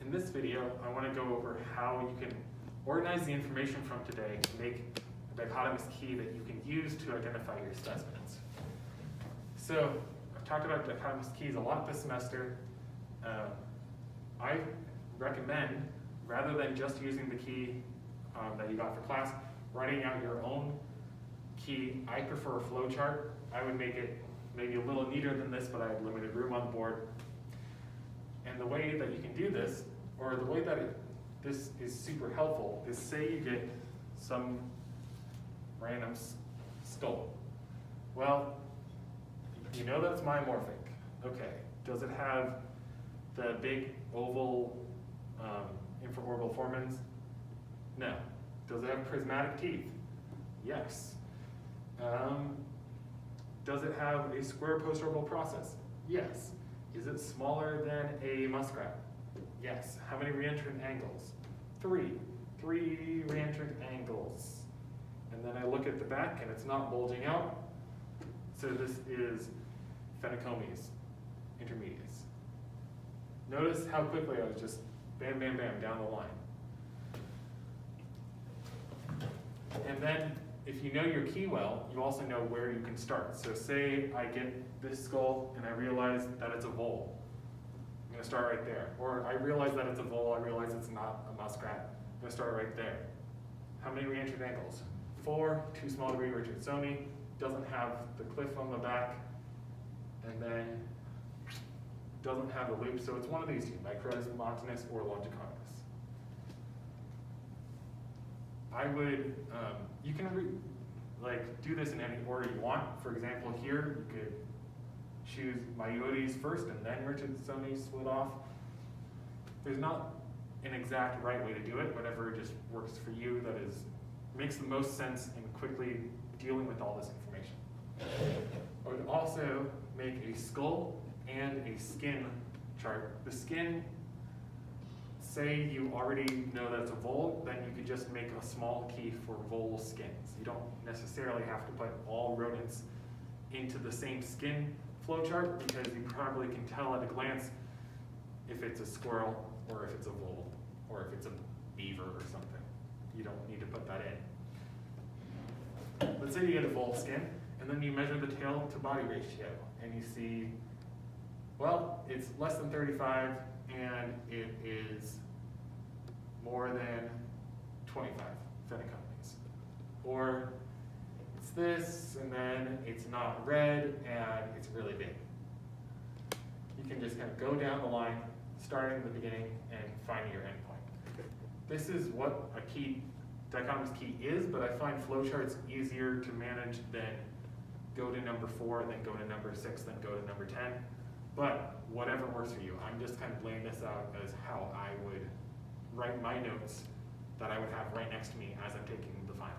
In this video, I want to go over how you can organize the information from today to make a dichotomous key that you can use to identify your specimens. So, I've talked about dichotomous keys a lot this semester. I recommend, rather than just using the key that you got for class, writing out your own key. I prefer a flowchart. I would make it maybe a little neater than this, but I have limited room on the board. And the way that you can do this, or the way that this is super helpful, is say you get some random skull. Well, you know that it's metamorphic. Okay, does it have the big oval infraorbital foremins? No. Does it have prismatic teeth? Yes. Does it have a square postorbital process? Yes. Is it smaller than a muskrat? Yes. How many reentrant angles? 3. 3 reentrant angles. And then I look at the back and it's not bulging out. So this is Phenacomes intermedius. Notice how quickly I was just bam, bam, bam down the line. And then if you know your key well, you also know where you can start. So say I get this skull and I realize that it's a vole. I'm going to start right there. Or I realize that it's a vole, I realize it's not a muskrat. I'm going to start right there. How many reentrant angles? 4, too small to be Richardsoni, doesn't have the cliff on the back, and then doesn't have a loop, so it's one of these two, Microtus montanus or longicornis. I would, you can do this in any order you want. For example, here you could choose Myodes first and then Richardsoni split off. There's not an exact right way to do it, whatever just works for you, that makes the most sense in quickly dealing with all this information. I would also make a skull and a skin chart. The skin, say you already know that it's a vole, then you could just make a small key for vole skins. You don't necessarily have to put all rodents into the same skin flowchart, because you probably can tell at a glance if it's a squirrel or if it's a vole or if it's a beaver or something. You don't need to put that in. Let's say you get a vole skin, and then you measure the tail to body ratio, and you see, well, it's less than 35, and it is more than 25 Phenacomes. Or it's this, and then it's not red, and it's really big. You can just kind of go down the line, starting at the beginning, and finding your endpoint. This is what a key, dichotomous key is, but I find flowcharts easier to manage than go to number 4, then go to number 6, then go to number 10. But whatever works for you. I'm just kind of laying this out as how I would write my notes that I would have right next to me as I'm taking the final.